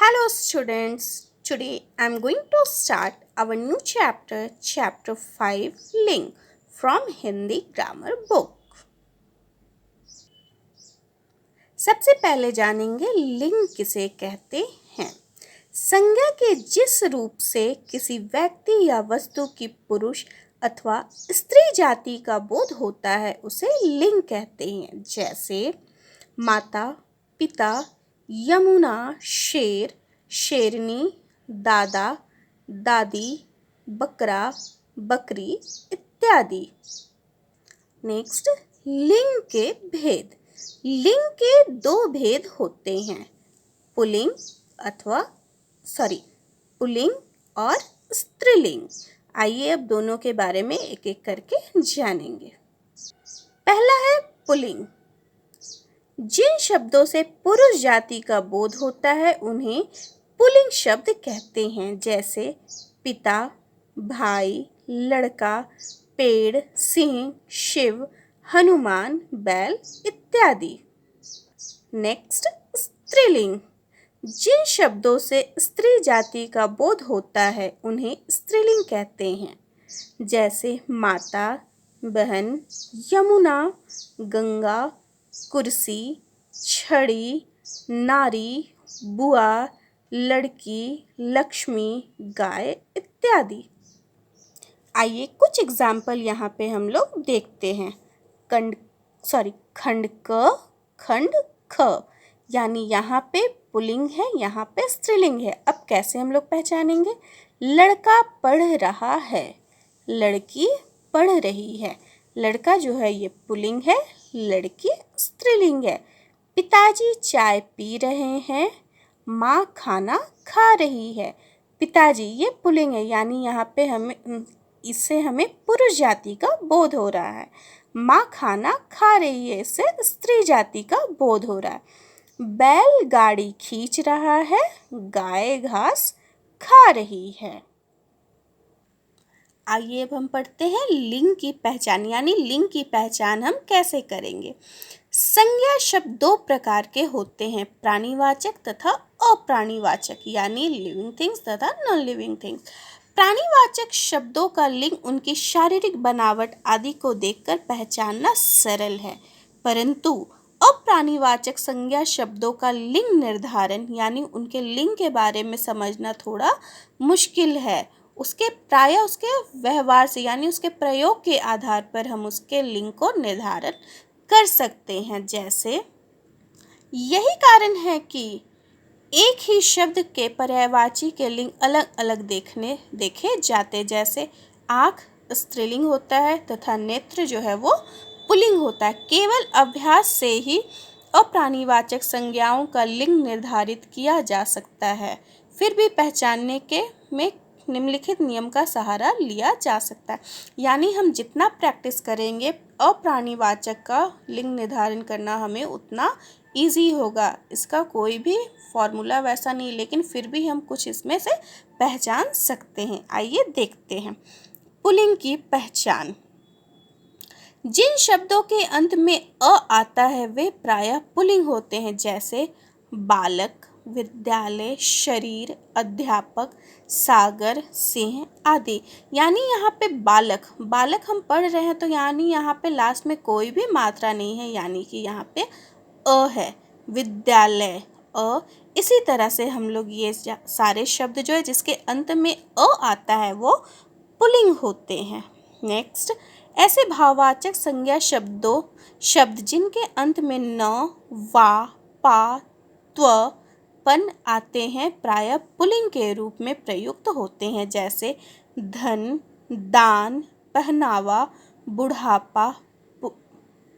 Hello students, today I am going to start our new chapter, chapter 5, Ling from Hindi grammar book. सबसे पहले जानेंगे लिंग किसे कहते हैं। संज्ञा के जिस रूप से किसी व्यक्ति या वस्तु की पुरुष अथवा स्त्री जाति का बोध होता है उसे लिंग कहते हैं। जैसे माता, पिता, यमुना, शेर, शेरनी, दादा, दादी, बकरा, बकरी इत्यादि। नेक्स्ट, लिंग के भेद। लिंग के दो भेद होते हैं, पुल्लिंग और स्त्रीलिंग। आइए अब दोनों के बारे में एक एक करके जानेंगे। पहला है पुल्लिंग। जिन शब्दों से पुरुष जाति का बोध होता है उन्हें पुल्लिंग शब्द कहते हैं। जैसे पिता, भाई, लड़का, पेड़, सिंह, शिव, हनुमान, बैल इत्यादि। नेक्स्ट, स्त्रीलिंग। जिन शब्दों से स्त्री जाति का बोध होता है उन्हें स्त्रीलिंग कहते हैं। जैसे माता, बहन, यमुना, गंगा, कुर्सी, छड़ी, नारी, बुआ, लड़की, लक्ष्मी, गाय इत्यादि। आइए कुछ एग्जाम्पल यहाँ पे हम लोग देखते हैं। खंड ख, यानी यहाँ पे पुल्लिंग है, यहाँ पे स्त्रीलिंग है। अब कैसे हम लोग पहचानेंगे? लड़का पढ़ रहा है, लड़की पढ़ रही है। लड़का जो है ये पुल्लिंग है, लड़की स्त्रीलिंग है। पिताजी चाय पी रहे हैं, माँ खाना खा रही है। पिताजी ये पुल्लिंग है, यानी यहाँ पे इससे हमें पुरुष जाति का बोध हो रहा है। माँ खाना खा रही है, इससे स्त्री जाति का बोध हो रहा है। बैल गाड़ी खींच रहा है, गाय घास खा रही है। आइए अब हम पढ़ते हैं लिंग की पहचान, यानी लिंग की पहचान हम कैसे करेंगे। संज्ञा शब्द दो प्रकार के होते हैं, प्राणीवाचक तथा अप्राणीवाचक, यानी लिविंग थिंग्स तथा नॉन लिविंग थिंग्स। प्राणीवाचक शब्दों का लिंग उनकी शारीरिक बनावट आदि को देखकर पहचानना सरल है, परंतु अप्राणीवाचक संज्ञा शब्दों का लिंग निर्धारण यानी उनके लिंग के बारे में समझना थोड़ा मुश्किल है। प्रायः उसके व्यवहार से यानी उसके प्रयोग के आधार पर हम उसके लिंग को निर्धारण कर सकते हैं। जैसे यही कारण है कि एक ही शब्द के पर्यायवाची के लिंग अलग अलग देखे जाते। जैसे आँख स्त्रीलिंग होता है तथा नेत्र जो है वो पुल्लिंग होता है। केवल अभ्यास से ही अप्राणीवाचक संज्ञाओं का लिंग निर्धारित किया जा सकता है। फिर भी पहचानने में निम्नलिखित नियम का सहारा लिया जा सकता है, यानी हम जितना प्रैक्टिस करेंगे अप्राणीवाचक का लिंग निर्धारण करना हमें उतना इजी होगा। इसका कोई भी फॉर्मूला वैसा नहीं, लेकिन फिर भी हम कुछ इसमें से पहचान सकते हैं। आइए देखते हैं पुल्लिंग की पहचान। जिन शब्दों के अंत में अ आता है वे प्रायः पुल्लिंग होते हैं। जैसे बालक, विद्यालय, शरीर, अध्यापक, सागर, सिंह आदि। यानी यहाँ पे बालक हम पढ़ रहे हैं तो यानी यहाँ पे लास्ट में कोई भी मात्रा नहीं है, यानी कि यहाँ पे अ है। विद्यालय अ। इसी तरह से हम लोग ये सारे शब्द जो है जिसके अंत में अ आता है वो पुल्लिंग होते हैं। नेक्स्ट, ऐसे भाववाचक संज्ञा शब्द जिनके अंत में न, वा, पा, त्व, पन आते हैं प्रायः पुल्लिंग के रूप में प्रयुक्त होते हैं। जैसे धन, दान, पहनावा, बुढ़ापा,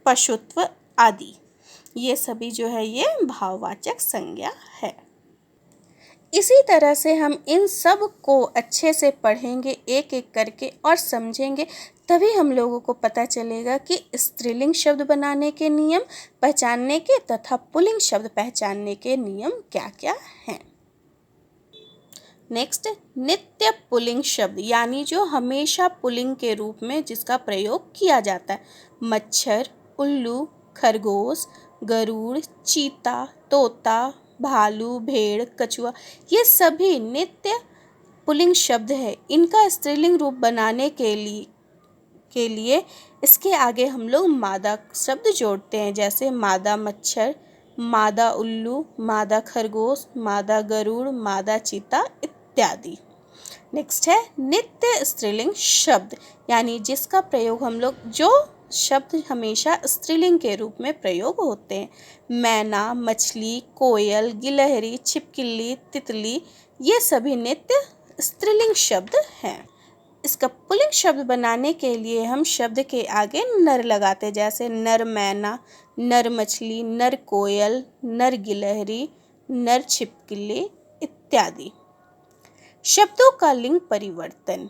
पशुत्व आदि। ये सभी जो है ये भाववाचक संज्ञा है। इसी तरह से हम इन सब को अच्छे से पढ़ेंगे एक एक करके और समझेंगे, तभी हम लोगों को पता चलेगा कि स्त्रीलिंग शब्द बनाने के नियम पहचानने के तथा पुल्लिंग शब्द पहचानने के नियम क्या क्या हैं। नेक्स्ट, नित्य पुल्लिंग शब्द, यानी जो हमेशा पुल्लिंग के रूप में जिसका प्रयोग किया जाता है। मच्छर, उल्लू, खरगोश, गरुड़, चीता, तोता, भालू, भेड़, कछुआ, ये सभी नित्य पुल्लिंग शब्द है। इनका स्त्रीलिंग रूप बनाने के लिए इसके आगे हम लोग मादा शब्द जोड़ते हैं, जैसे मादा मच्छर, मादा उल्लू, मादा खरगोश, मादा गरुड़, मादा चीता इत्यादि। नेक्स्ट है नित्य स्त्रीलिंग शब्द, यानी जिसका प्रयोग हम लोग, जो शब्द हमेशा स्त्रीलिंग के रूप में प्रयोग होते हैं। मैना, मछली, कोयल, गिलहरी, छिपकली, तितली, ये सभी नित्य स्त्रीलिंग शब्द हैं। इसका पुल्लिंग शब्द बनाने के लिए हम शब्द के आगे नर लगाते, जैसे नर मैना, नर मछली, नर कोयल, नर गिलहरी, नर छिपकली इत्यादि। शब्दों का लिंग परिवर्तन,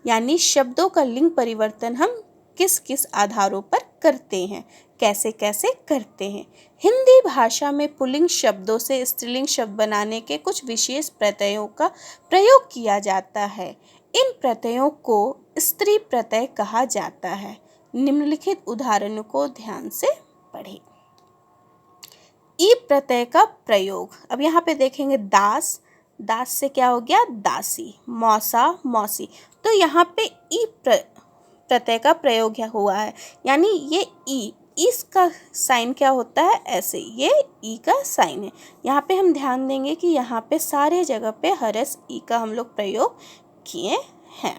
यानी शब्दों का लिंग परिवर्तन हम किस किस आधारों पर करते हैं, कैसे कैसे करते हैं। हिंदी भाषा में पुल्लिंग शब्दों से स्त्रीलिंग शब्द बनाने के कुछ विशेष प्रत्ययों का प्रयोग किया जाता है। इन प्रत्ययों को स्त्री प्रत्यय कहा जाता है। निम्नलिखित उदाहरणों को ध्यान से पढ़ें। ई प्रत्यय का प्रयोग, अब यहाँ पे देखेंगे दास, दास से क्या हो गया दासी, मौसा, मौसी, तो यहाँ पे ई प्रत्यय का प्रयोग हुआ है, यानी ये ई, इसका साइन क्या होता है ऐसे, ये ई का साइन है। यहाँ पे हम ध्यान देंगे कि यहाँ पे सारे जगह पे हरस ई का हम लोग प्रयोग किए हैं।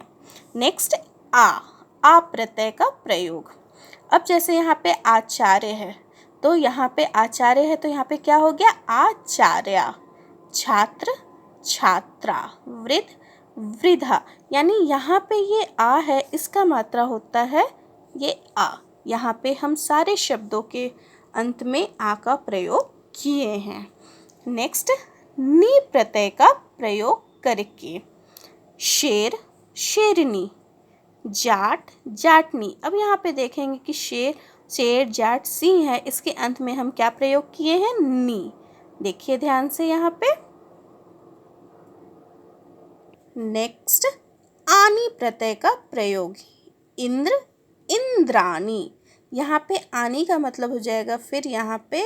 नेक्स्ट आ प्रत्यय का प्रयोग, अब जैसे यहाँ पे आचार्य है, तो यहाँ पे आचार्य है, तो यहाँ पे क्या हो गया आचार्या, छात्र, छात्रा, वृद्ध, वृद्धा, यानी यहाँ पे ये आ है, इसका मात्रा होता है ये आ। यहाँ पे हम सारे शब्दों के अंत में आ का प्रयोग किए हैं। नेक्स्ट नी प्रत्यय का प्रयोग करके, शेर, शेरनी, जाट, जाटनी, अब यहाँ पे देखेंगे कि शेर, जाट, सिंह है, इसके अंत में हम क्या प्रयोग किए हैं नी। देखिए ध्यान से यहाँ पे। नेक्स्ट आनी प्रत्यय का प्रयोग, इंद्र, इंद्राणी, यहाँ पे आनी का मतलब हो जाएगा फिर यहाँ पे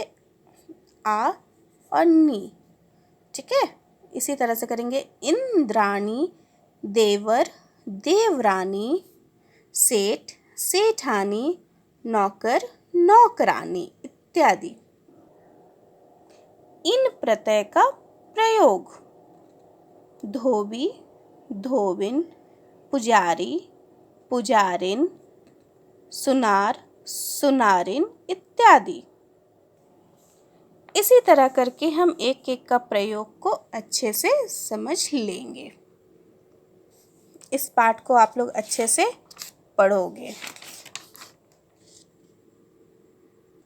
आ और नी, ठीक है। इसी तरह से करेंगे इंद्राणी, देवर, देवरानी, सेठ, सेठानी, नौकर, नौकरानी इत्यादि। इन प्रत्यय का प्रयोग, धोबी, धोबिन, पुजारी, पुजारिन, सुनार, सुनारिन इत्यादि। इसी तरह करके हम एक एक का प्रयोग को अच्छे से समझ लेंगे। इस पाठ को आप लोग अच्छे से पढ़ोगे।